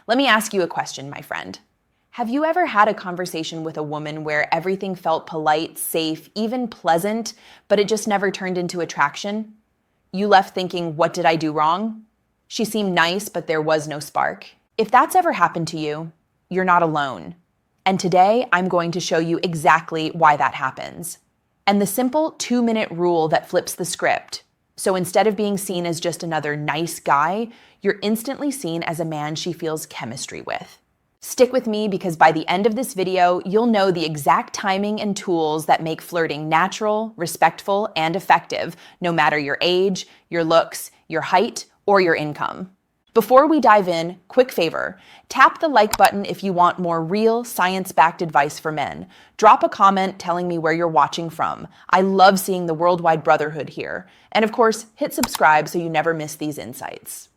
Let me ask you a question, my friend. Have you ever had a conversation with a woman where everything felt polite, safe, even pleasant, but it just never turned into attraction? You left thinking, what did I do wrong? She seemed nice, but there was no spark. If that's ever happened to you, you're not alone. And today, I'm going to show you exactly why that happens. And the simple 2-minute rule that flips the script. So instead of being seen as just another nice guy, you're instantly seen as a man she feels chemistry with. Stick with me because by the end of this video, you'll know the exact timing and tools that make flirting natural, respectful, and effective, no matter your age, your looks, your height, or your income. Before we dive in, quick favor, tap the like button if you want more real, science-backed advice for men. Drop a comment telling me where you're watching from. I love seeing the worldwide brotherhood here. And of course, hit subscribe so you never miss these insights.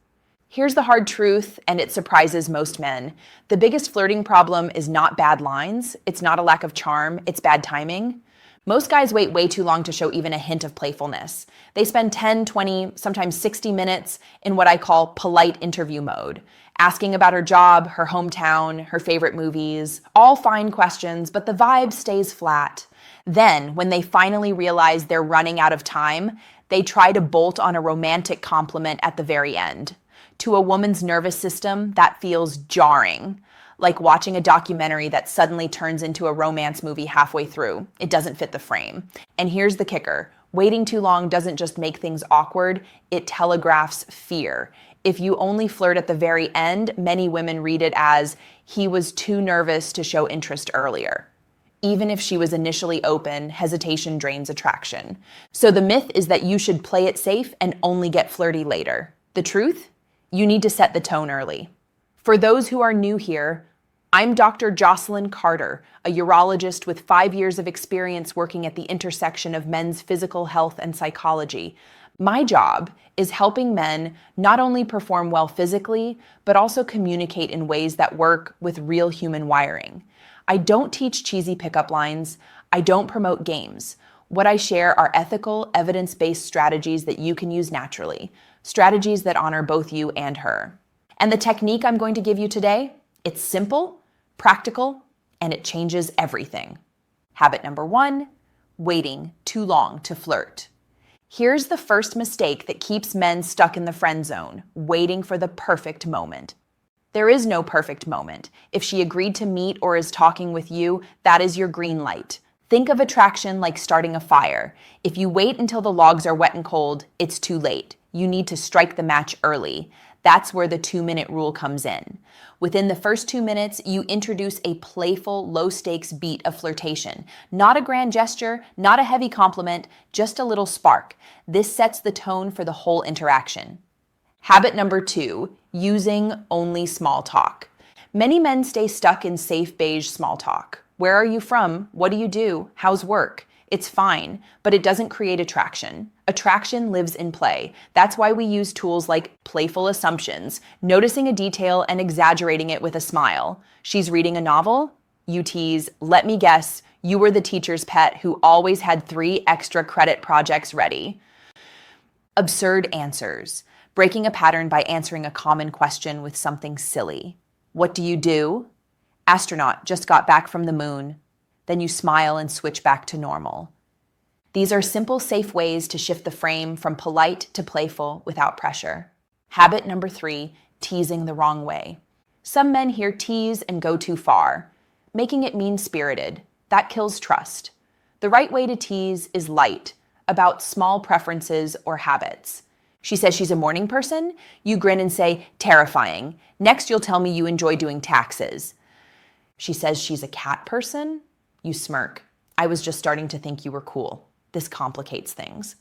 Here's the hard truth, and it surprises most men. The biggest flirting problem is not bad lines, it's not a lack of charm, it's bad timing. Most guys wait way too long to show even a hint of playfulness. They spend 10, 20, sometimes 60 minutes in what I call polite interview mode, asking about her job, her hometown, her favorite movies, all fine questions, but the vibe stays flat. Then, when they finally realize they're running out of time, they try to bolt on a romantic compliment at the very end. To a woman's nervous system, that feels jarring. Like watching a documentary that suddenly turns into a romance movie halfway through. It doesn't fit the frame. And here's the kicker. Waiting too long doesn't just make things awkward, it telegraphs fear. If you only flirt at the very end, many women read it as, he was too nervous to show interest earlier. Even if she was initially open, hesitation drains attraction. So the myth is that you should play it safe and only get flirty later. The truth? You need to set the tone early. For those who are new here, I'm Dr. Jocelyn Carter, a urologist with 5 years of experience working at the intersection of men's physical health and psychology. My job is helping men not only perform well physically, but also communicate in ways that work with real human wiring. I don't teach cheesy pickup lines. I don't promote games. What I share are ethical, evidence-based strategies that you can use naturally, strategies that honor both you and her. And the technique I'm going to give you today, it's simple, practical, and it changes everything. Habit number 1, waiting too long to flirt. Here's the first mistake that keeps men stuck in the friend zone, waiting for the perfect moment. There is no perfect moment. If she agreed to meet or is talking with you, that is your green light. Think of attraction like starting a fire. If you wait until the logs are wet and cold, it's too late. You need to strike the match early. That's where the 2-minute rule comes in. Within the first 2 minutes, you introduce a playful, low-stakes beat of flirtation. Not a grand gesture, not a heavy compliment, just a little spark. This sets the tone for the whole interaction. Habit number 2, using only small talk. Many men stay stuck in safe beige small talk. Where are you from? What do you do? How's work? It's fine, but it doesn't create attraction. Attraction lives in play. That's why we use tools like playful assumptions, noticing a detail and exaggerating it with a smile. She's reading a novel? You tease, let me guess, you were the teacher's pet who always had 3 extra credit projects ready. Absurd answers. Breaking a pattern by answering a common question with something silly. What do you do? Astronaut, just got back from the moon. Then you smile and switch back to normal. These are simple, safe ways to shift the frame from polite to playful without pressure. Habit number 3, teasing the wrong way. Some men hear tease and go too far, making it mean-spirited. That kills trust. The right way to tease is light, about small preferences or habits. She says she's a morning person. You grin and say, terrifying. Next, you'll tell me you enjoy doing taxes. She says she's a cat person. You smirk. I was just starting to think you were cool. This complicates things.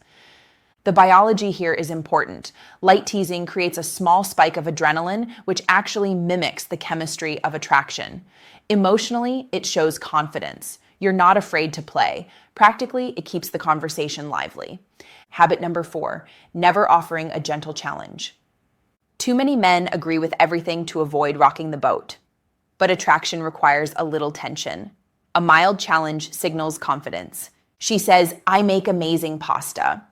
The biology here is important. Light teasing creates a small spike of adrenaline, which actually mimics the chemistry of attraction. Emotionally, it shows confidence. You're not afraid to play. Practically, it keeps the conversation lively. Habit number 4, never offering a gentle challenge. Too many men agree with everything to avoid rocking the boat. But attraction requires a little tension. A mild challenge signals confidence. She says, I make amazing pasta.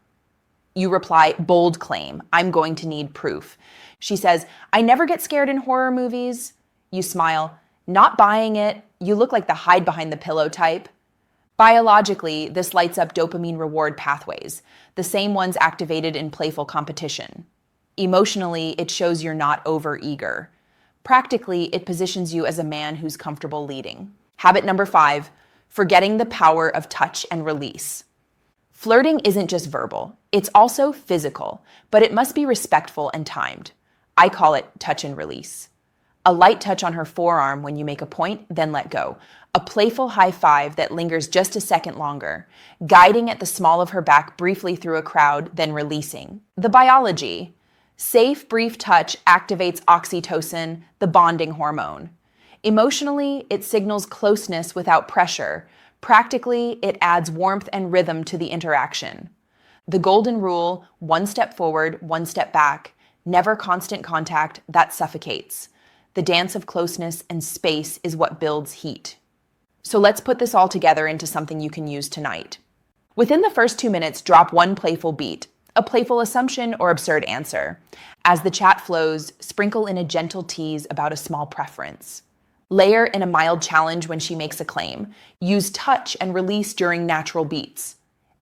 You reply, bold claim, I'm going to need proof. She says, I never get scared in horror movies. You smile. Not buying it. You look like the hide behind the pillow type. Biologically, this lights up dopamine reward pathways, the same ones activated in playful competition. Emotionally, it shows you're not over-eager. Practically, it positions you as a man who's comfortable leading. Habit number 5, forgetting the power of touch and release. Flirting isn't just verbal, it's also physical, but it must be respectful and timed. I call it touch and release. A light touch on her forearm when you make a point, then let go. A playful high five that lingers just a second longer. Guiding at the small of her back briefly through a crowd, then releasing. The biology. Safe, brief touch activates oxytocin, the bonding hormone. Emotionally, it signals closeness without pressure. Practically, it adds warmth and rhythm to the interaction. The golden rule, 1 step forward, 1 step back, never constant contact, that suffocates. The dance of closeness and space is what builds heat. So let's put this all together into something you can use tonight. Within the first 2 minutes, drop one playful beat, a playful assumption or absurd answer. As the chat flows, sprinkle in a gentle tease about a small preference. Layer in a mild challenge when she makes a claim. Use touch and release during natural beats.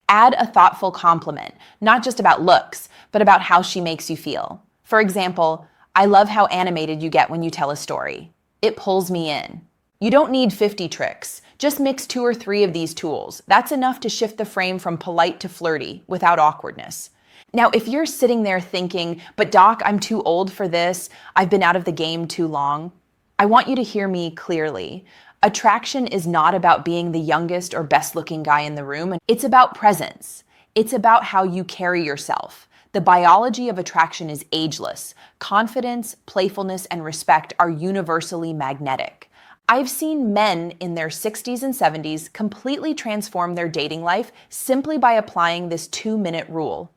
Add a thoughtful compliment, not just about looks, but about how she makes you feel. For example, I love how animated you get when you tell a story. It pulls me in. You don't need 50 tricks. Just mix 2 or 3 of these tools. That's enough to shift the frame from polite to flirty without awkwardness. Now, if you're sitting there thinking, but Doc, I'm too old for this, I've been out of the game too long, I want you to hear me clearly. Attraction is not about being the youngest or best looking guy in the room. It's about presence. It's about how you carry yourself. The biology of attraction is ageless. Confidence, playfulness, and respect are universally magnetic. I've seen men in their 60s and 70s completely transform their dating life simply by applying this 2-minute rule.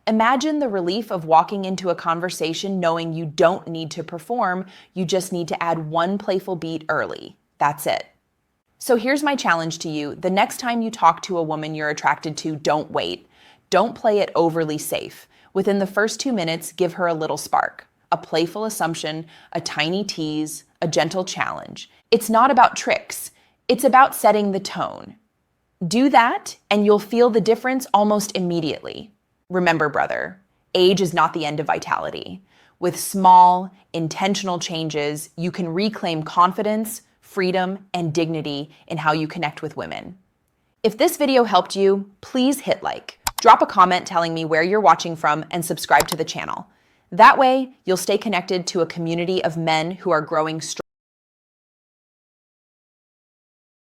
Imagine the relief of walking into a conversation knowing you don't need to perform, you just need to add one playful beat early. That's it. So here's my challenge to you. The next time you talk to a woman you're attracted to, don't wait. Don't play it overly safe. Within the first 2 minutes, give her a little spark, a playful assumption, a tiny tease, a gentle challenge. It's not about tricks. It's about setting the tone. Do that, and you'll feel the difference almost immediately. Remember, brother, age is not the end of vitality. With small, intentional changes, you can reclaim confidence, freedom, and dignity in how you connect with women. If this video helped you, please hit like. Drop a comment telling me where you're watching from and subscribe to the channel. That way, you'll stay connected to a community of men who are growing strong.